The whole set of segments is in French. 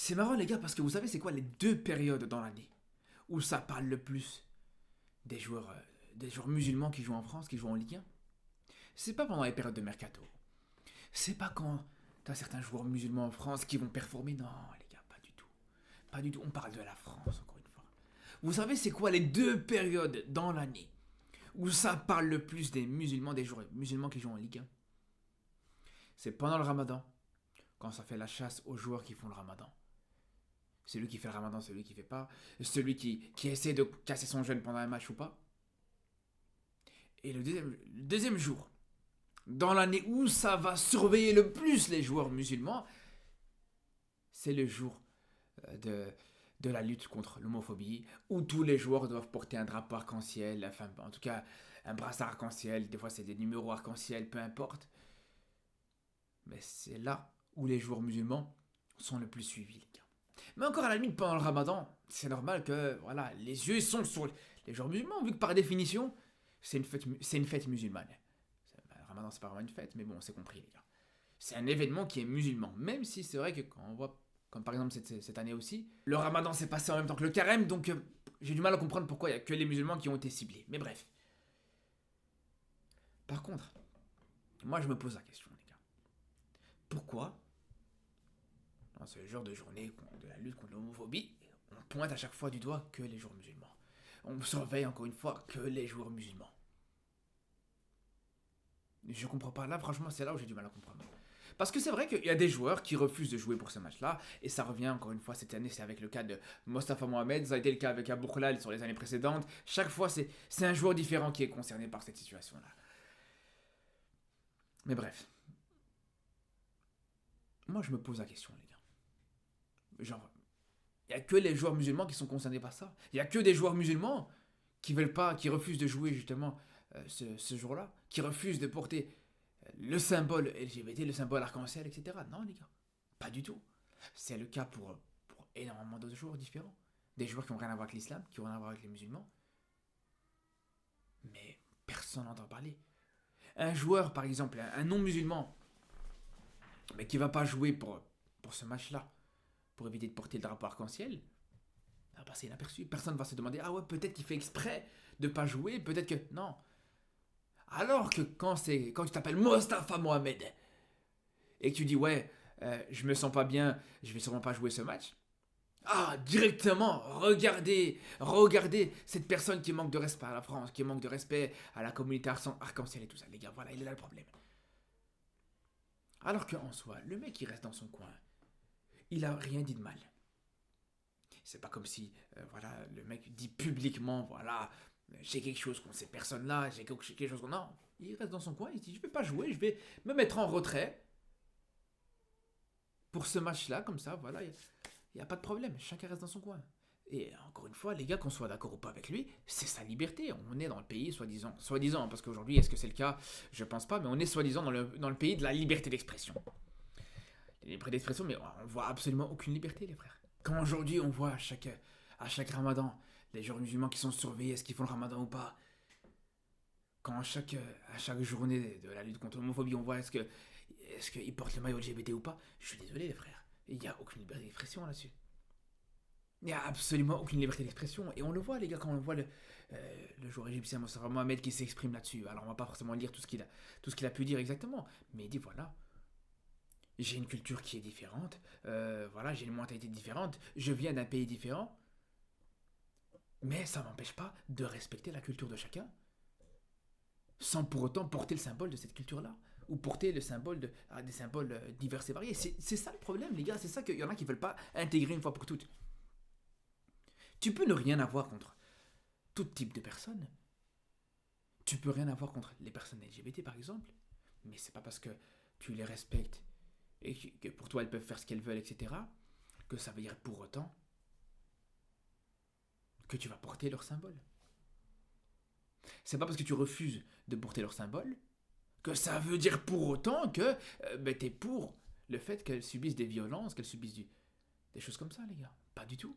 C'est marrant les gars parce que vous savez c'est quoi les deux périodes dans l'année où ça parle le plus des joueurs musulmans qui jouent en France, qui jouent en Ligue 1? C'est pas pendant les périodes de mercato. C'est pas quand t'as certains joueurs musulmans en France qui vont performer. Non les gars, pas du tout. Pas du tout. On parle de la France encore une fois. Vous savez c'est quoi les deux périodes dans l'année où ça parle le plus des musulmans, des joueurs musulmans qui jouent en Ligue 1? C'est pendant le Ramadan, quand ça fait la chasse aux joueurs qui font le Ramadan. Celui qui fait le Ramadan, celui qui fait pas, celui qui essaie de casser son jeûne pendant un match ou pas. Et le deuxième jour, dans l'année où ça va surveiller le plus les joueurs musulmans, c'est le jour de la lutte contre l'homophobie, où tous les joueurs doivent porter un drapeau arc-en-ciel, enfin en tout cas un brassard arc-en-ciel, des fois c'est des numéros arc-en-ciel, peu importe. Mais c'est là où les joueurs musulmans sont le plus suivis, les gars. Mais encore à la limite, pendant le Ramadan, c'est normal que voilà, les yeux sont sur les joueurs musulmans, vu que par définition, c'est une fête musulmane. Le Ramadan, c'est pas vraiment une fête, mais bon, c'est compris, les gars. C'est un événement qui est musulman, même si c'est vrai que quand on voit, comme par exemple cette année aussi, le Ramadan s'est passé en même temps que le carême, donc j'ai du mal à comprendre pourquoi il n'y a que les musulmans qui ont été ciblés. Mais bref. Par contre, moi je me pose la question, les gars. Pourquoi dans ce genre de journée de la lutte contre l'homophobie, on pointe à chaque fois du doigt que les joueurs musulmans. On surveille encore une fois que les joueurs musulmans. Je comprends pas. Là, franchement, c'est là où j'ai du mal à comprendre. Parce que c'est vrai qu'il y a des joueurs qui refusent de jouer pour ce match-là, et ça revient encore une fois cette année, c'est avec le cas de Mostafa Mohamed, ça a été le cas avec Abou Khlal sur les années précédentes. Chaque fois, c'est un joueur différent qui est concerné par cette situation-là. Mais bref. Moi, je me pose la question, les gars. Genre, il n'y a que les joueurs musulmans qui sont concernés par ça. Il n'y a que des joueurs musulmans qui veulent pas, qui refusent de jouer justement ce jour-là, qui refusent de porter le symbole LGBT, le symbole arc-en-ciel, etc. Non, les gars, pas du tout. C'est le cas pour énormément d'autres joueurs différents. Des joueurs qui n'ont rien à voir avec l'islam, qui n'ont rien à voir avec les musulmans. Mais personne n'entend parler. Un joueur, par exemple, un non-musulman, mais qui va pas jouer pour ce match-là, pour éviter de porter le drapeau arc-en-ciel, ça va passer inaperçu. Personne va se demander, ah ouais, peut-être qu'il fait exprès de pas jouer, peut-être que... Non. Alors que quand tu t'appelles Mostafa Mohamed, et que tu dis, ouais, je me sens pas bien, je vais sûrement pas jouer ce match, ah, directement, regardez cette personne qui manque de respect à la France, qui manque de respect à la communauté arc-en-ciel et tout ça. Les gars, voilà, il est là le problème. Alors qu'en soi, le mec, il reste dans son coin. Il a rien dit de mal. C'est pas comme si, voilà, le mec dit publiquement, voilà, j'ai quelque chose contre ces personnes-là, j'ai quelque chose contre... Non, il reste dans son coin, il dit, je vais pas jouer, je vais me mettre en retrait pour ce match-là, comme ça, voilà, il n'y a pas de problème, chacun reste dans son coin. Et encore une fois, les gars, qu'on soit d'accord ou pas avec lui, c'est sa liberté. On est dans le pays, soi-disant, parce qu'aujourd'hui, est-ce que c'est le cas? Je pense pas, mais on est soi-disant dans le pays de la liberté d'expression. La liberté d'expression, mais on voit absolument aucune liberté, les frères. Quand aujourd'hui, on voit à chaque ramadan, les joueurs musulmans qui sont surveillés, est-ce qu'ils font le ramadan ou pas? Quand à chaque journée de la lutte contre l'homophobie, on voit est-ce qu'ils portent le maillot LGBT ou pas? Je suis désolé, les frères. Il n'y a aucune liberté d'expression là-dessus. Il n'y a absolument aucune liberté d'expression. Et on le voit, les gars, quand on voit le joueur égyptien Mostafa Mohamed qui s'exprime là-dessus. Alors, on va pas forcément lire tout ce qu'il a pu dire exactement. Mais il dit, voilà, j'ai une culture qui est différente. Voilà, j'ai une mentalité différente. Je viens d'un pays différent. Mais ça m'empêche pas de respecter la culture de chacun. Sans pour autant porter le symbole de cette culture-là. Ou porter le symbole des symboles divers et variés. C'est ça le problème, les gars. C'est ça qu'il y en a qui veulent pas intégrer une fois pour toutes. Tu peux ne rien avoir contre tout type de personnes. Tu peux rien avoir contre les personnes LGBT par exemple. Mais c'est pas parce que tu les respectes et que pour toi elles peuvent faire ce qu'elles veulent, etc., que ça veut dire pour autant que tu vas porter leur symbole. C'est pas parce que tu refuses de porter leur symbole que ça veut dire pour autant que t'es pour le fait qu'elles subissent des violences, qu'elles subissent des choses comme ça, les gars. Pas du tout.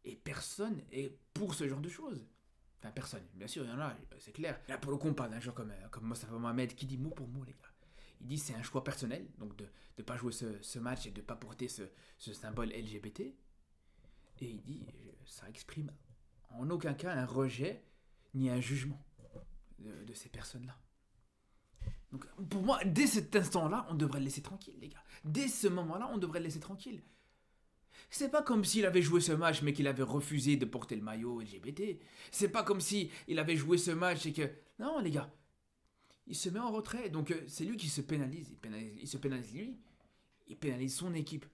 Et personne est pour ce genre de choses. Enfin, personne. Bien sûr, il y en a, c'est clair. Là, pour le coup, on parle d'un joueur comme Mostafa Mohamed qui dit mot pour mot, les gars. Il dit c'est un choix personnel, donc de ne pas jouer ce match et de ne pas porter ce symbole LGBT. Et il dit ça exprime en aucun cas un rejet ni un jugement de ces personnes-là. Donc pour moi, dès cet instant-là, on devrait le laisser tranquille, les gars. Dès ce moment-là, on devrait le laisser tranquille. C'est pas comme s'il avait joué ce match mais qu'il avait refusé de porter le maillot LGBT. C'est pas comme si il avait joué ce match et que... Non, les gars. Il se met en retrait. Donc c'est lui qui se pénalise. Il se pénalise lui. Il pénalise son équipe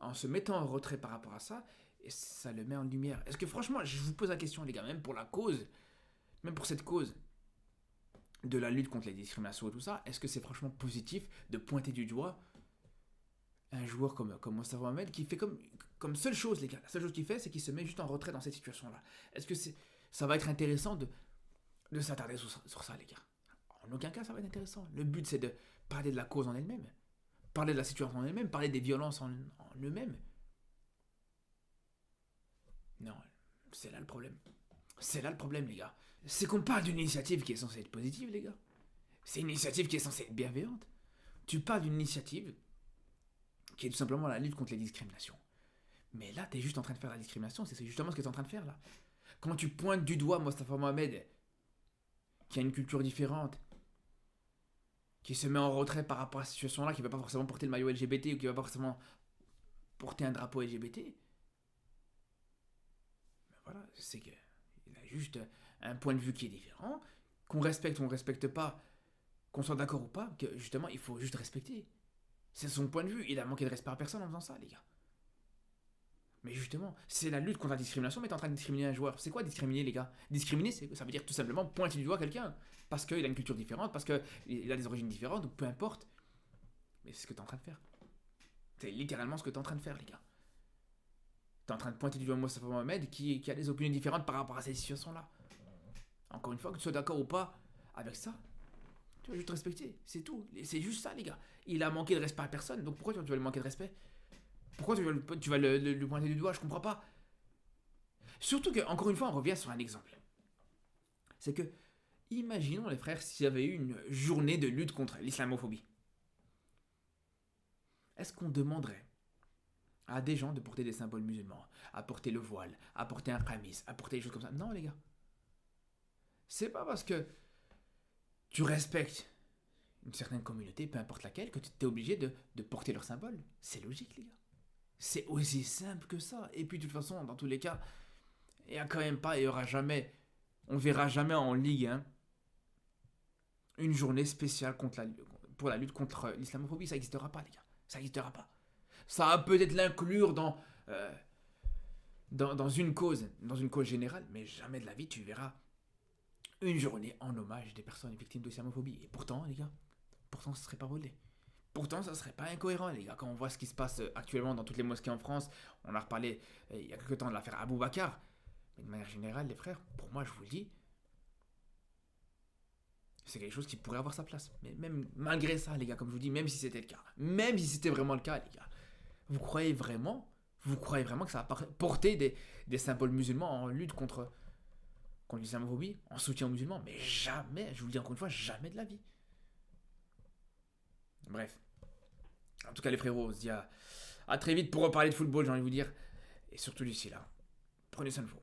en se mettant en retrait par rapport à ça. Et ça le met en lumière. Est-ce que franchement, je vous pose la question, les gars, même pour la cause, même pour cette cause de la lutte contre les discriminations et tout ça, est-ce que c'est franchement positif de pointer du doigt un joueur comme Mostafa Mohamed qui fait comme seule chose, les gars, la seule chose qu'il fait, c'est qu'il se met juste en retrait dans cette situation-là. Est-ce que ça va être intéressant de s'attarder sur ça, les gars? En aucun cas, ça va être intéressant. Le but, c'est de parler de la cause en elle-même, parler de la situation en elle-même, parler des violences en eux-mêmes. Non, c'est là le problème. C'est là le problème, les gars. C'est qu'on parle d'une initiative qui est censée être positive, les gars. C'est une initiative qui est censée être bienveillante. Tu parles d'une initiative qui est tout simplement la lutte contre les discriminations. Mais là, t'es juste en train de faire la discrimination, c'est justement ce que t'es en train de faire, là. Quand tu pointes du doigt Mostafa Mohamed, qui a une culture différente, qui se met en retrait par rapport à cette situation-là, qui ne va pas forcément porter le maillot LGBT ou qui ne va pas forcément porter un drapeau LGBT, ben voilà, c'est qu'il a juste un point de vue qui est différent, qu'on respecte ou on ne respecte pas, qu'on soit d'accord ou pas, que justement, il faut juste respecter. C'est son point de vue, il a manqué de respect à personne en faisant ça, les gars. Mais justement, c'est la lutte contre la discrimination, mais t'es en train de discriminer un joueur. C'est quoi discriminer, les gars? Discriminer, ça veut dire tout simplement pointer du doigt quelqu'un. Parce qu'il a une culture différente, parce qu'il a des origines différentes, ou peu importe. Mais c'est ce que t'es en train de faire. C'est littéralement ce que t'es en train de faire, les gars. T'es en train de pointer du doigt Mostafa Mohamed qui a des opinions différentes par rapport à cette situation-là. Encore une fois, que tu sois d'accord ou pas avec ça, tu vas juste respecter. C'est tout. C'est juste ça, les gars. Il a manqué de respect à personne, donc pourquoi tu vas lui manquer de respect? Pourquoi tu vas le pointer du doigt? Je comprends pas. Surtout que, encore une fois, on revient sur un exemple. C'est que, imaginons les frères s'il y avait eu une journée de lutte contre l'islamophobie. Est-ce qu'on demanderait à des gens de porter des symboles musulmans, à porter le voile, à porter un qamis, à porter des choses comme ça? Non, les gars. C'est pas parce que tu respectes une certaine communauté, peu importe laquelle, que tu es obligé de porter leurs symboles. C'est logique, les gars. C'est aussi simple que ça. Et puis de toute façon, dans tous les cas, il n'y a quand même pas, il n'y aura jamais, on verra jamais en Ligue 1 une journée spéciale pour la lutte contre l'islamophobie. Ça n'existera pas, les gars. Ça n'existera pas. Ça va peut-être l'inclure dans une cause générale, mais jamais de la vie tu verras une journée en hommage des personnes victimes d'islamophobie. Et pourtant, les gars, ce ne serait pas volé. Pourtant, ça serait pas incohérent, les gars. Quand on voit ce qui se passe actuellement dans toutes les mosquées en France, on a reparlé il y a quelques temps de l'affaire Abou Bakar. Mais de manière générale, les frères, pour moi, je vous le dis, c'est quelque chose qui pourrait avoir sa place. Mais même malgré ça, les gars, comme je vous dis, même si c'était le cas, même si c'était vraiment le cas, les gars, vous croyez vraiment que ça va porter des symboles musulmans en lutte contre l'islamophobie, en soutien aux musulmans? Mais jamais, je vous le dis encore une fois, jamais de la vie. Bref. En tout cas, les frérots, on se dit à très vite pour reparler de football, j'ai envie de vous dire. Et surtout d'ici là, prenez soin de vous.